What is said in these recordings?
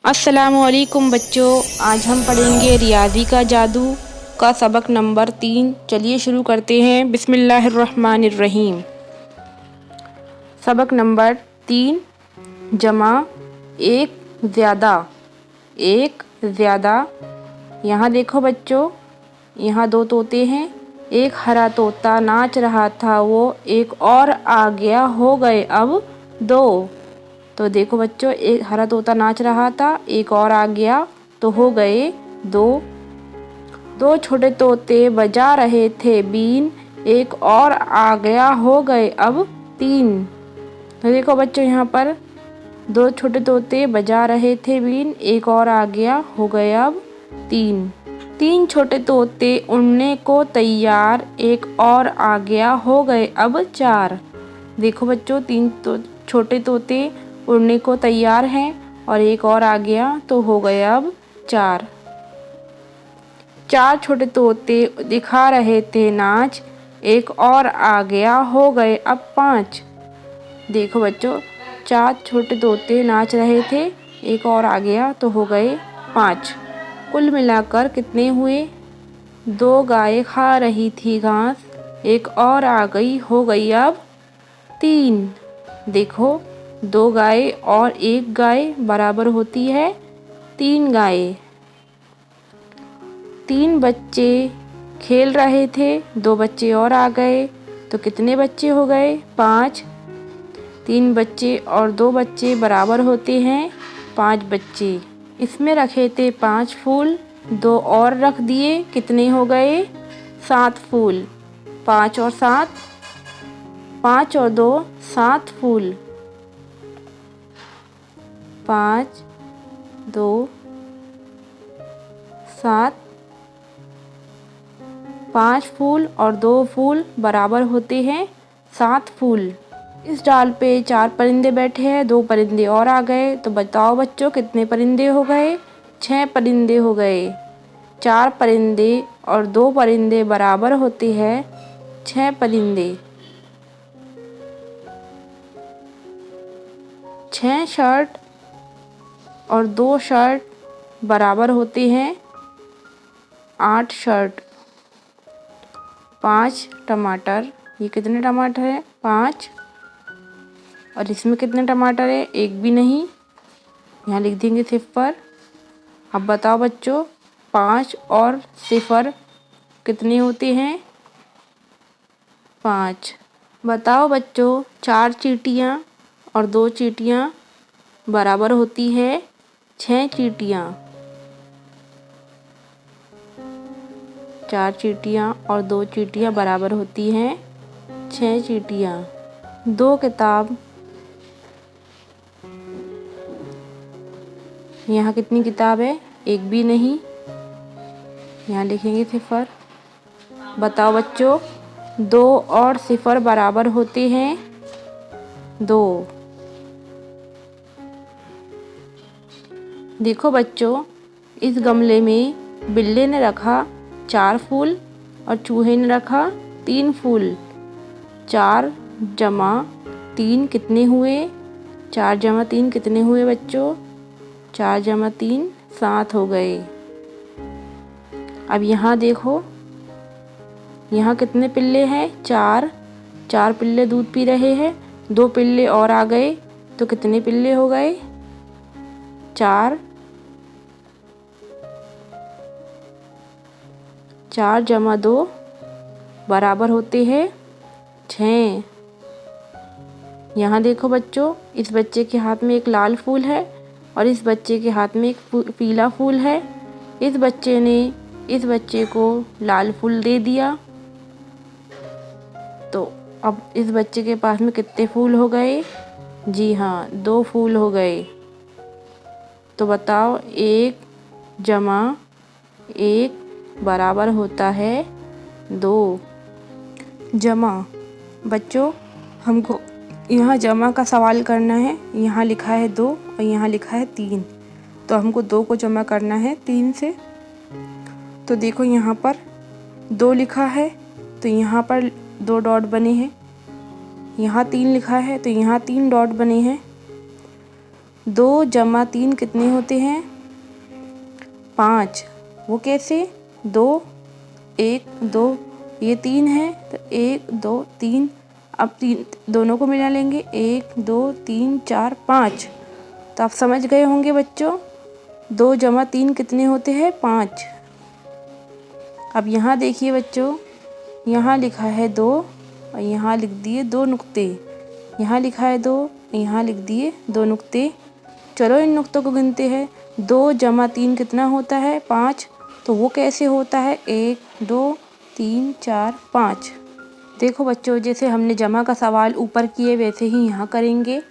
अस्सलामुअलैकुम बच्चों, आज हम पढ़ेंगे रियाज़ी का जादू का सबक नंबर 3। चलिए शुरू करते हैं। बिस्मिल्लाहिर्रहमानिर्रहीम। सबक नंबर 3, जमा एक ज़्यादा। एक ज़्यादा। यहाँ देखो बच्चों, यहाँ दो तोते हैं। एक हरा तोता नाच रहा था, वो एक और आ गया, हो गए अब दो। तो देखो बच्चों, एक हरा तोता नाच रहा था, एक और आ गया, तो हो गए दो। दो छोटे तोते बजा रहे थे बीन, एक और आ गया, हो गए अब तीन। तो देखो बच्चों, यहाँ पर दो छोटे तोते बजा रहे थे बीन, एक और आ गया, हो गए अब तीन। तीन छोटे तोते उड़ने को तैयार, एक और आ गया, हो गए अब चार। देखो बच्चों, छोटे तोते उड़ने को तैयार हैं और एक और आ गया, तो हो गए अब चार। चार छोटे तोते दिखा रहे थे नाच, एक और आ गया, हो गए अब पाँच। देखो बच्चों, चार छोटे तोते नाच रहे थे, एक और आ गया, तो हो गए पाँच। कुल मिलाकर कितने हुए? दो गायें खा रही थी घास, एक और आ गई, हो गई अब तीन। देखो, दो गाय और एक गाय बराबर होती है तीन गायें। तीन बच्चे खेल रहे थे, दो बच्चे और आ गए, तो कितने बच्चे हो गए? पाँच। तीन बच्चे और दो बच्चे बराबर होते हैं पाँच बच्चे। इसमें रखे थे पाँच फूल, दो और रख दिए, कितने हो गए? सात फूल। पाँच और सात, पाँच और दो सात फूल। पाँच, दो, सात। पाँच फूल और दो फूल बराबर होते हैं सात फूल। इस डाल पे चार परिंदे बैठे हैं, दो परिंदे और आ गए, तो बताओ बच्चों कितने परिंदे हो गए? छह परिंदे हो गए। चार परिंदे और दो परिंदे बराबर होते हैं छह परिंदे। छह शर्ट और दो शर्ट बराबर होते हैं आठ शर्ट। पाँच टमाटर, ये कितने टमाटर है? पाँच। और इसमें कितने टमाटर है? एक भी नहीं, यहाँ लिख देंगे सिफर। अब बताओ बच्चों, पाँच और सिफर कितने होते हैं? पाँच। बताओ बच्चों, चार चींटियाँ और दो चींटियाँ बराबर होती है छह चींटियाँ। चार चींटियाँ और दो चींटियाँ बराबर होती हैं छह चींटियाँ। दो किताब, यहाँ कितनी किताब है? एक भी नहीं, यहाँ लिखेंगे सिफर। बताओ बच्चों, दो और सिफर बराबर होते हैं दो। देखो बच्चों, इस गमले में बिल्ली ने रखा चार फूल और चूहे ने रखा तीन फूल। चार जमा तीन कितने हुए? चार जमा तीन कितने हुए बच्चों? चार जमा तीन सात हो गए। अब यहाँ देखो, यहाँ कितने पिल्ले हैं? चार। चार पिल्ले दूध पी रहे हैं, दो पिल्ले और आ गए, तो कितने पिल्ले हो गए? चार। चार जमा दो बराबर होते हैं छः। यहाँ देखो बच्चों, इस बच्चे के हाथ में एक लाल फूल है और इस बच्चे के हाथ में एक पीला फूल है। इस बच्चे ने इस बच्चे को लाल फूल दे दिया, तो अब इस बच्चे के पास में कितने फूल हो गए? जी हाँ, दो फूल हो गए। तो बताओ, एक जमा एक बराबर होता है दो। जमा बच्चों, हमको यहाँ जमा का सवाल करना है। यहाँ लिखा है दो और यहाँ लिखा है तीन, तो हमको दो को जमा करना है तीन से। तो देखो, यहाँ पर दो लिखा है तो यहाँ पर दो डॉट बने हैं। यहाँ तीन लिखा है तो यहाँ तीन डॉट बने हैं। 2 जमा 3 कितने होते हैं? 5। वो कैसे? 2 1 2, ये 3 है तो 1 2 3। अब 3 दोनों को मिला लेंगे, 1 2 3 4 5। तो आप समझ गए होंगे बच्चों 2 जमा 3 कितने होते हैं? 5। अब यहाँ देखिए बच्चों, यहाँ लिखा है 2 और यहाँ लिख दिए 2 नुक्ते। यहाँ लिखा है 2, यहाँ लिख दिए 2 नुक्ते। चलो इन नुक्तों को गिनते हैं। 2 जमा 3 कितना होता है? 5। तो वो कैसे होता है? 1 2 3 4 5। देखो बच्चों, जैसे हमने जमा का सवाल ऊपर किए वैसे ही यहाँ करेंगे।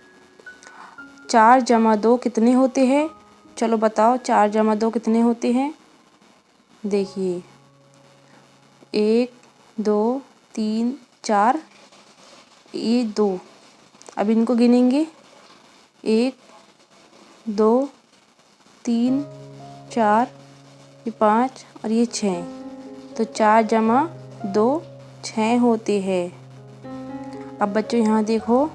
4 जमा 2 कितने होते हैं? चलो बताओ 4 जमा 2 कितने होते हैं? देखिए 1 2 3 4, ये 2। अब इनको गिनेंगे, 1 2 3 4, ये 5 और ये 6। तो 4 जमा 2 6 होते हैं। अब बच्चों यहाँ देखो,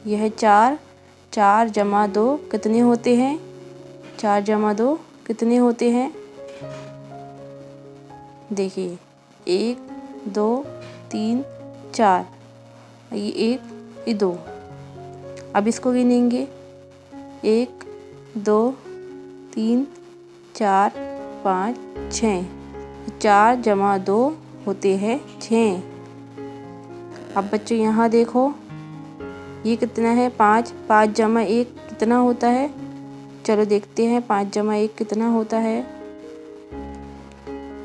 यह 4 जमा 2 कितने होते हैं? 4 जमा 2 कितने होते हैं? देखिए 1 2 3 4, ये 1 ये 2। अब इसको गिनेंगे, 1 2 3 4 5 6। 4 जमा 2 होते हैं 6। अब बच्चों यहाँ देखो, ये कितना है? 5। 5 जमा 1 कितना होता है? चलो देखते हैं 5 जमा 1 कितना होता है।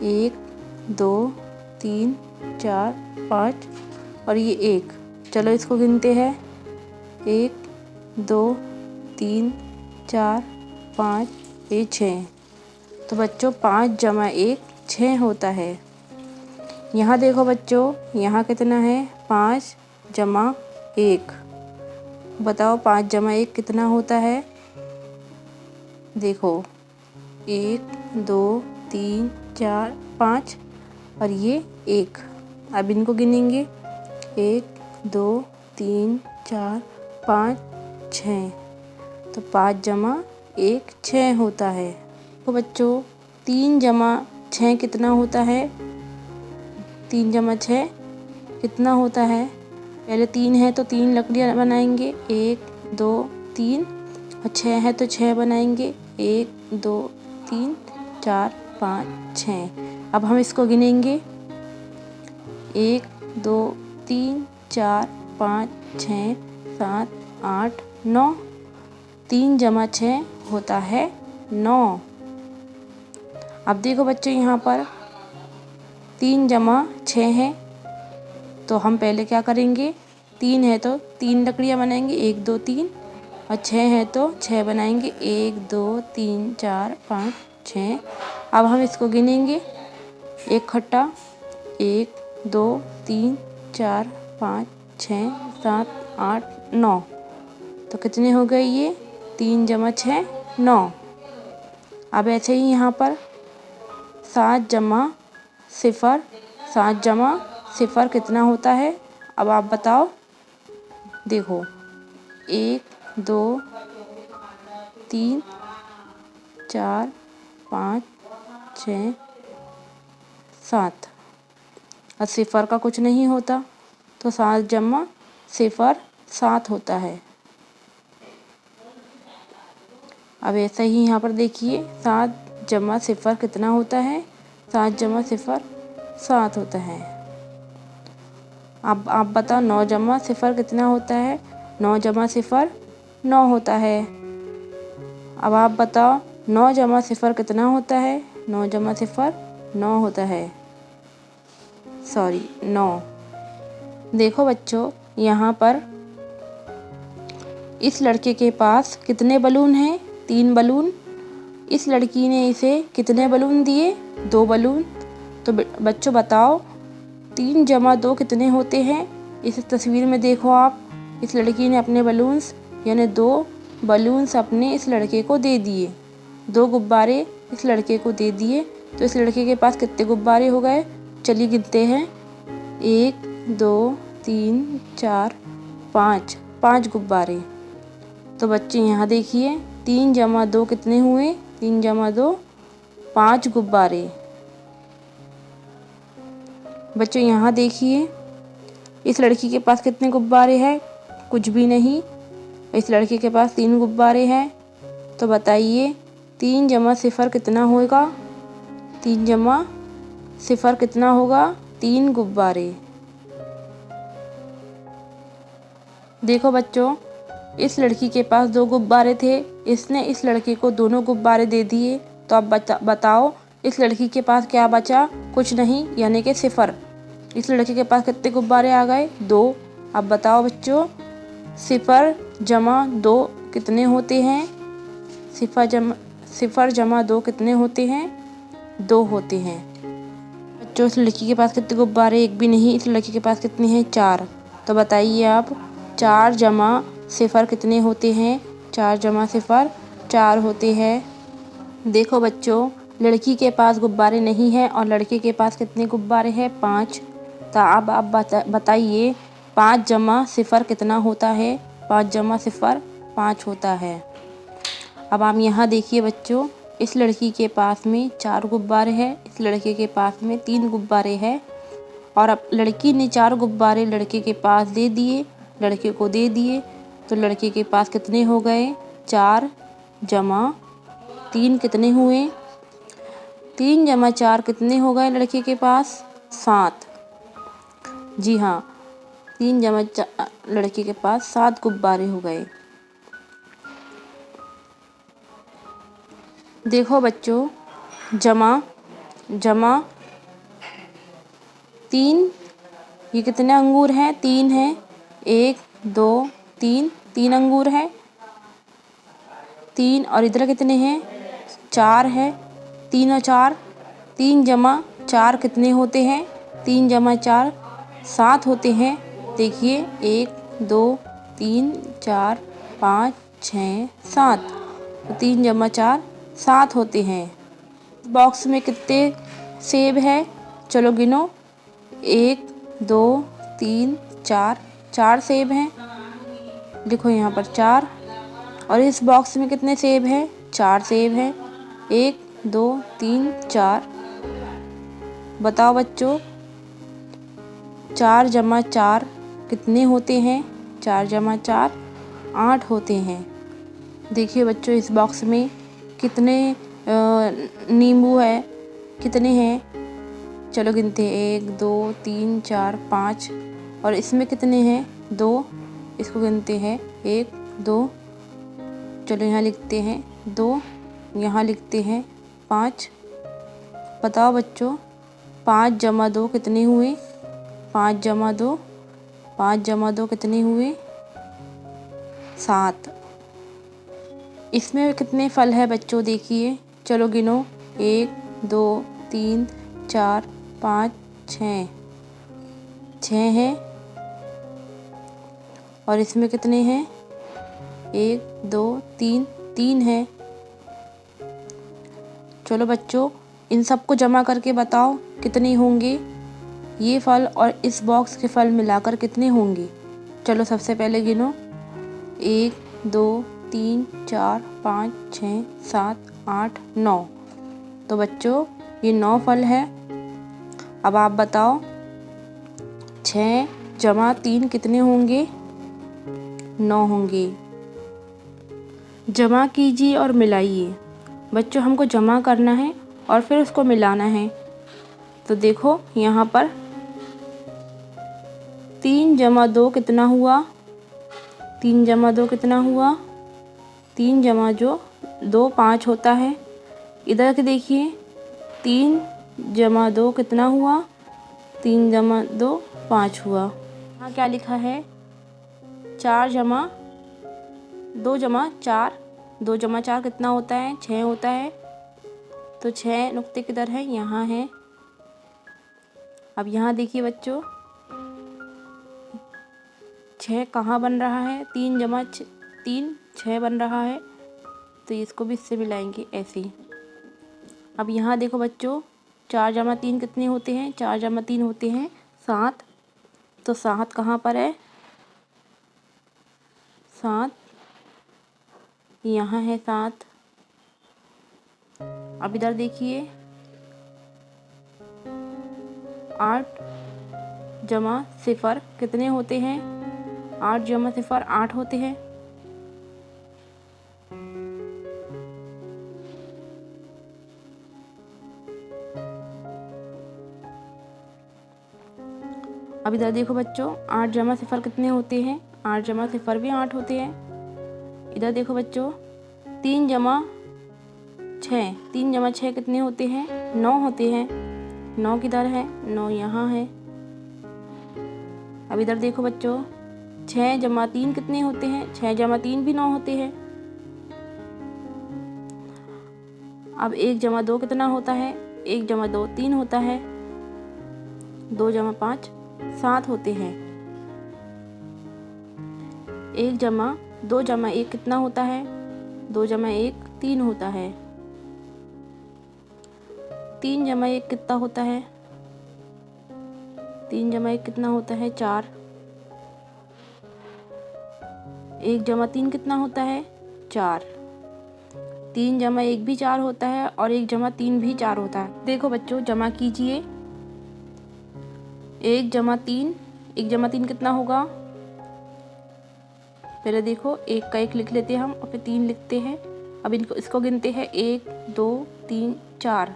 1 2 3 4 5 और ये 1। चलो इसको गिनते हैं, 1 2 3 4 5, ये 6। तो बच्चों 5 जमा 1 6 होता है। यहाँ देखो बच्चों, यहाँ कितना है? 5 जमा 1। बताओ 5 जमा 1 कितना होता है? देखो 1 2 3 4 5 और ये 1। अब इनको गिनेंगे, 1 2 3 4 5 6। तो 5 जमा 1 6 होता है। तो बच्चों 3 जमा 6 कितना होता है? 3 जमा 6 कितना होता है? पहले 3 है तो 3 लकड़ियाँ बनाएंगे, 1 2 3। और 6 है तो 6 बनाएंगे, 1 2 3 4 5 6। अब हम इसको गिनेंगे, 1 2 3 4 5 6 7 8 9। 3 जमा 6 होता है 9। अब देखो बच्चों, यहाँ पर 3 जमा 6 है तो हम पहले क्या करेंगे? 3 है तो 3 लकड़ियाँ बनाएंगे, 1 2 3। और 6 है तो 6 बनाएंगे, 1 2 3 4 5 6। अब हम इसको गिनेंगे, एक खट्टा, 1 2 3 4 5 6 7 8 9। तो कितने हो गए ये? 3 जमा 6 9। अब ऐसे ही यहाँ पर 7 जमा 0। 7 जमा 0 कितना होता है? अब आप बताओ। देखो 1 2 3 4 5 6 7। और 0 का कुछ नहीं होता, तो 7 जमा 0 7 होता है। अब ऐसा ही यहाँ पर देखिए, 7 जमा 0 कितना होता है? 7 जमा 0 7 होता है। अब आप बताओ 9 जमा 0 कितना होता है? 9 जमा 0 9 होता है। अब आप बताओ 9 जमा 0 कितना होता है? 9 जमा 0 9 होता है, सॉरी 9। देखो बच्चों, यहाँ पर इस लड़के के पास कितने बलून हैं? 3 बलून। इस लड़की ने इसे कितने बलून दिए? 2 बलून। तो बच्चों बताओ 3 जमा 2 कितने होते हैं? इस तस्वीर में देखो आप, इस लड़की ने अपने बलून्स यानी 2 बलून्स अपने इस लड़के को दे दिए, 2 गुब्बारे इस लड़के को दे दिए। तो इस लड़के के पास कितने गुब्बारे हो गए? चलिए गिनते हैं, 1 2 3 4 5 5 गुब्बारे। तो बच्चे यहाँ देखिए 3 जमा 2 कितने हुए? 3 जमा 2 5 गुब्बारे। बच्चों यहाँ देखिए इस लड़की के पास कितने गुब्बारे हैं? कुछ भी नहीं। इस लड़के के पास 3 गुब्बारे हैं। तो बताइए 3 जमा 0 कितना होगा? 3 जमा 0 कितना होगा? 3 गुब्बारे। देखो बच्चों, इस लड़की के पास 2 गुब्बारे थे, इसने इस लड़के को दोनों गुब्बारे दे दिए। तो अब बताओ इस लड़की के पास क्या बचा? कुछ नहीं, यानी कि 0। इस लड़के के पास कितने गुब्बारे आ गए? 2। अब बताओ बच्चों 0 जमा 2 कितने होते हैं? 0 जमा 2 कितने होते हैं? 2 होते हैं। बच्चों इस लड़की के पास कितने गुब्बारे? एक भी नहीं। इस लड़की के पास कितने हैं? 4। तो बताइए आप 4 जमा 0 कितने होते हैं? 4 जमा 0 4 होते हैं। देखो बच्चों, लड़की के पास गुब्बारे नहीं है और लड़के के पास कितने गुब्बारे हैं? 5। तो अब आप बताइए 5 जमा 0 कितना होता है? 5 जमा 0 5 होता है। अब आप यहाँ देखिए बच्चों, इस लड़की के पास में 4 गुब्बारे हैं, इस लड़के के पास में 3 गुब्बारे हैं। और अब लड़की ने 4 गुब्बारे लड़के के पास दे दिए, लड़के को दे दिए। तो लड़के के पास कितने हो गए? 4 जमा 3 कितने हुए? 3 जमा 4 कितने हो गए लड़के के पास? 7। जी हाँ, 3 जमा लड़के के पास 7 गुब्बारे हो गए। देखो बच्चों, जमा 3, ये कितने अंगूर हैं? 3 हैं। 1 2 3 3 अंगूर हैं। 3 और इधर कितने हैं? 4 है। 3 और 4 3 जमा 4 कितने होते हैं? 3 जमा 4 7 होते हैं। देखिए 1 2 3 4 5 6 7। तो 3 जमा 4 7 होते हैं। बॉक्स में कितने सेब है? चलो गिनो। 1 2 3 4 4 सेब हैं। लिखो यहाँ पर 4। और इस बॉक्स में कितने सेब हैं? 4 सेब हैं। 1 2 3 4। बताओ बच्चों 4 जमा 4 कितने होते हैं? 4 जमा 4 8 होते हैं। देखिए बच्चों, इस बॉक्स में कितने नींबू है? कितने हैं? चलो गिनते हैं। 1 2 3 4 5। और इसमें कितने हैं? 2। इसको गिनते हैं। 1 2। चलो यहाँ लिखते हैं 2, यहाँ लिखते हैं 5। बताओ बच्चों 5 जमा 2 कितने हुए? 5 जमा 2 5 जमा 2 कितने हुए? 7। इसमें कितने फल है बच्चों? देखिए, चलो गिनो। 1 2 3 4 5 6 6 हैं। और इसमें कितने हैं? 1 2 3 3 है। चलो बच्चों, इन सबको जमा करके बताओ कितने होंगे? ये फल और इस बॉक्स के फल मिलाकर कितने होंगे? चलो सबसे पहले गिनो। 1 2 3 4 5 6 7 8 9। तो बच्चों ये 9 फल है। अब आप बताओ 6 जमा 3 कितने होंगे? 9 होंगे। जमा कीजिए और मिलाइए। बच्चों हमको जमा करना है और फिर उसको मिलाना है। तो देखो यहाँ पर 3 जमा 2 कितना हुआ? 3 जमा 2 कितना हुआ? 3 जमा 2 5 होता है। इधर के देखिए 3 जमा 2 कितना हुआ? 3 जमा 2 5 हुआ। यहाँ क्या लिखा है? 4 जमा 2 जमा 4। 2 जमा 4 कितना होता है? 6 होता है। तो 6 नुक्ते किधर है? यहाँ है। अब यहाँ देखिए बच्चों 6 कहाँ बन रहा है? 3 जमा 3 6 बन रहा है। तो इसको भी इससे मिलाएंगे ऐसे ही। अब यहाँ देखो बच्चों 4 जमा 3 कितने होते हैं? 4 जमा 3 होते हैं 7। तो 7 कहाँ पर है? 7 यहाँ है 7। अब इधर देखिए 8 जमा 0 कितने होते हैं? 8 जमा 0 8 होते हैं। अब इधर देखो बच्चों 8 जमा 0 कितने होते हैं? 8 जमा 0 भी 8 होते हैं। इधर देखो बच्चों 3 जमा 6 3 जमा 6 कितने होते हैं? 9 होते हैं। 9 किधर है? 9 यहाँ है। अब इधर देखो बच्चों 6 जमा 3 कितने होते हैं? 6 जमा 3 भी 9 होते हैं। अब 1 जमा 2 कितना होता है? 1 जमा 2 3 होता है। 2 जमा 5 7 होते हैं। 1 जमा 2 जमा 1 कितना होता है? 2 जमा 1 3 होता है। 3 जमा 1 कितना होता है? 3 जमा 1 कितना होता है? 4। 1 जमा 3 कितना होता है? 4। 3 जमा 1 भी 4 होता है और 1 जमा 3 भी 4 होता है। देखो बच्चों जमा कीजिए। 1 जमा 3 1 जमा 3 कितना होगा? पहले देखो 1 का 1 लिख लेते हैं हम और फिर 3 लिखते हैं। अब इसको गिनते हैं 1 2 3 4।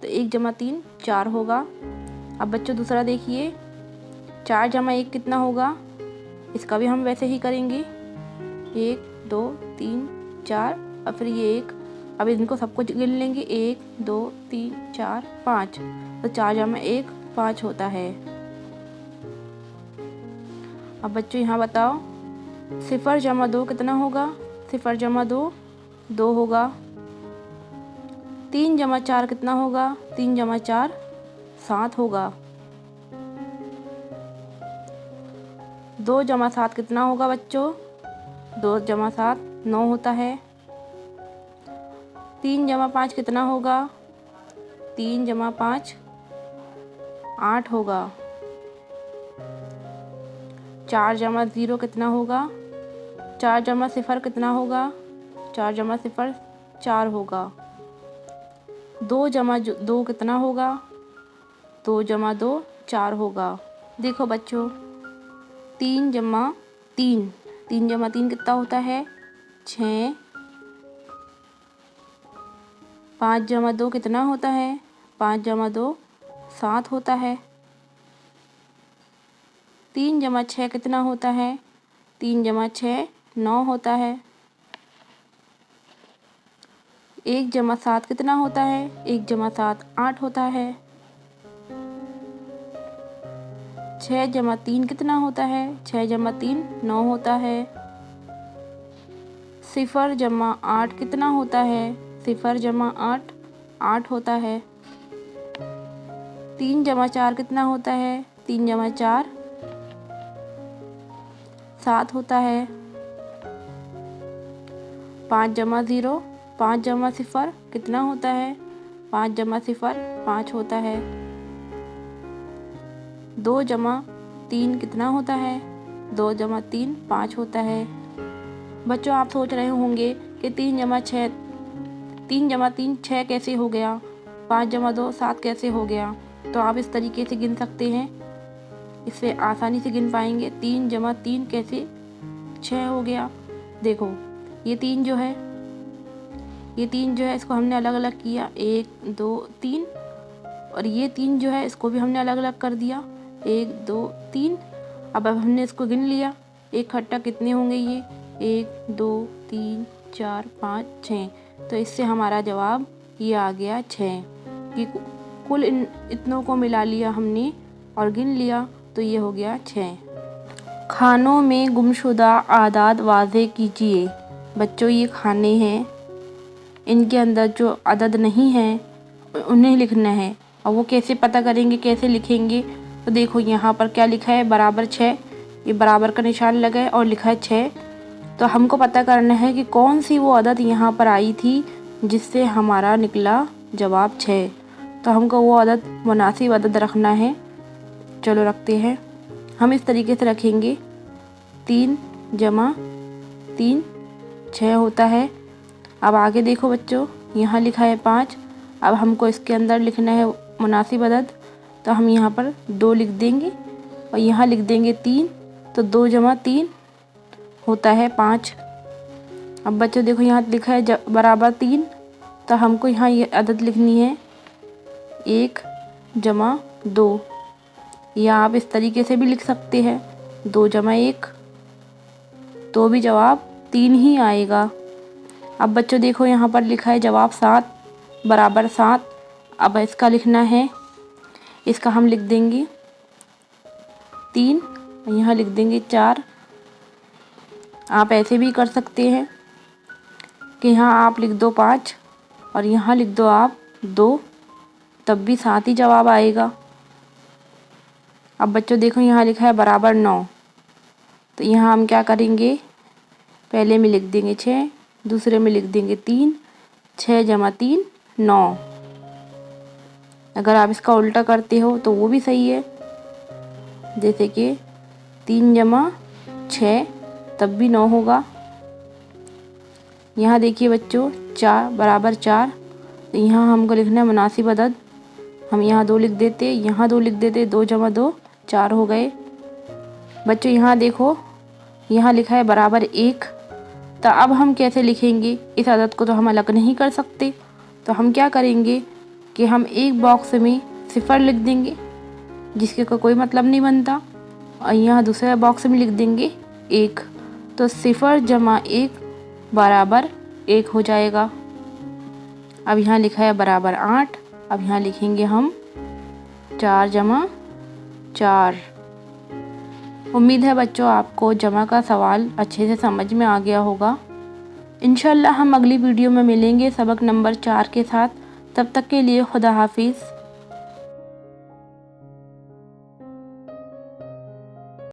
तो 1 जमा 3 4 होगा। अब बच्चों दूसरा देखिए 4 जमा 1 कितना होगा? इसका भी हम वैसे ही करेंगे 1 2 3 4 और फिर ये 1। अब इनको सबको गिन लेंगे 1 2 3 4 5। तो 4 जमा 1 5 होता है। अब बच्चों यहाँ बताओ 0 जमा 2 कितना होगा? 0 जमा 2 2 होगा। 3 जमा 4 कितना होगा? 3 जमा 4 7 होगा। 2 जमा 7 कितना होगा बच्चों? 2 जमा 7 9 होता है। 3 जमा 5 कितना होगा? 3 जमा 5 8 होगा। 4 जमा 0 कितना होगा? 4 जमा 0 कितना होगा? 4 जमा 0 4 होगा। 2 जमा 2 कितना होगा? 2 जमा 2 4 होगा। देखो बच्चों 3 जमा 3 3 जमा 3 कितना होता है? 6। 5 जमा 2 कितना होता है? 5 जमा 2 7 होता है। 3 जमा 6 कितना होता है? 3 जमा 6 9 होता है। 1 जमा 7 कितना होता है? 1 जमा 7 8 होता है। 6 जमा 3 कितना होता है? 6 जमा 3 9 होता है। 0 जमा 8 कितना होता है? 0 जमा 8 8 होता है। 3 जमा 4 कितना होता है? 3 जमा 4 7 होता है। 5 जमा 0 5 जमा 0 कितना होता है? 5 जमा 0 5 होता है। 2 जमा 3 कितना होता है? 2 जमा 3 5 होता है। बच्चों आप सोच रहे होंगे कि 3 जमा 3 6 कैसे हो गया? 5 जमा 2 7 कैसे हो गया? तो आप इस तरीके से गिन सकते हैं। इससे आसानी से गिन पाएंगे। 3 जमा 3 कैसे 6 हो गया? देखो ये 3 जो है इसको हमने अलग अलग किया 1 2 3 और ये 3 जो है इसको भी हमने अलग अलग कर दिया 1 2 3। अब हमने इसको गिन लिया एक खट्टा कितने होंगे ये 1 2 3 4 5 6। तो इससे हमारा जवाब ये आ गया 6 कि कुल इतनों को मिला लिया हमने और गिन लिया तो ये हो गया 6। खानों में गुमशुदा आदाद वाज़े कीजिए। बच्चों ये खाने हैं, इनके अंदर जो अदद नहीं है उन्हें लिखना है। और वो कैसे पता करेंगे, कैसे लिखेंगे? तो देखो यहाँ पर क्या लिखा है बराबर 6। ये बराबर का निशान लगा है और लिखा है 6। तो हमको पता करना है कि कौन सी वो अदद यहाँ पर आई थी जिससे हमारा निकला जवाब 6। तो हमको वो अदद मुनासिब अदद रखना है। चलो रखते हैं। हम इस तरीके से रखेंगे 3 जमा 3 6 होता है। अब आगे देखो बच्चों, यहाँ लिखा है 5। अब हमको इसके अंदर लिखना है मुनासिब अदद, तो हम यहाँ पर 2 लिख देंगे और यहाँ लिख देंगे 3। तो 2 जमा 3 होता है 5। अब बच्चों देखो यहाँ लिखा है बराबर 3, तो हमको यहाँ ये अदद लिखनी है 1 जमा 2, या आप इस तरीके से भी लिख सकते हैं 2 जमा 1, तो भी जवाब 3 ही आएगा। अब बच्चों देखो यहाँ पर लिखा है जवाब 7 बराबर 7। अब इसका लिखना है, इसका हम लिख देंगे 3, यहाँ लिख देंगे 4। आप ऐसे भी कर सकते हैं कि यहाँ आप लिख दो 5 और यहाँ लिख दो आप 2, तब भी 7 ही जवाब आएगा। अब बच्चों देखो यहाँ लिखा है बराबर 9, तो यहाँ हम क्या करेंगे, पहले में लिख देंगे 6, दूसरे में लिख देंगे 3। 6 जमा 3 9। अगर आप इसका उल्टा करते हो तो वो भी सही है, जैसे कि 3 जमा 6, तब भी 9 होगा। यहाँ देखिए बच्चों 4 बराबर 4, तो यहाँ हमको लिखना है मुनासिब अदद। हम यहाँ 2 लिख देते, यहाँ 2 लिख देते, 2 जमा 2 4 हो गए। बच्चों यहाँ देखो, यहाँ लिखा है बराबर 1, तो अब हम कैसे लिखेंगे, इस अदद को तो हम अलग नहीं कर सकते। तो हम क्या करेंगे कि हम एक बॉक्स में 0 लिख देंगे, जिसके कोई मतलब नहीं बनता, और यहाँ दूसरे बॉक्स में लिख देंगे 1, तो 0 जमा 1 बराबर 1 हो जाएगा। अब यहाँ लिखा है बराबर 8, अब यहाँ लिखेंगे हम 4 जमा 4। उम्मीद है बच्चों आपको जमा का सवाल अच्छे से समझ में आ गया होगा। इंशाल्लाह हम अगली वीडियो में मिलेंगे सबक नंबर 4 के साथ। तब तक के लिए खुदा हाफिज़।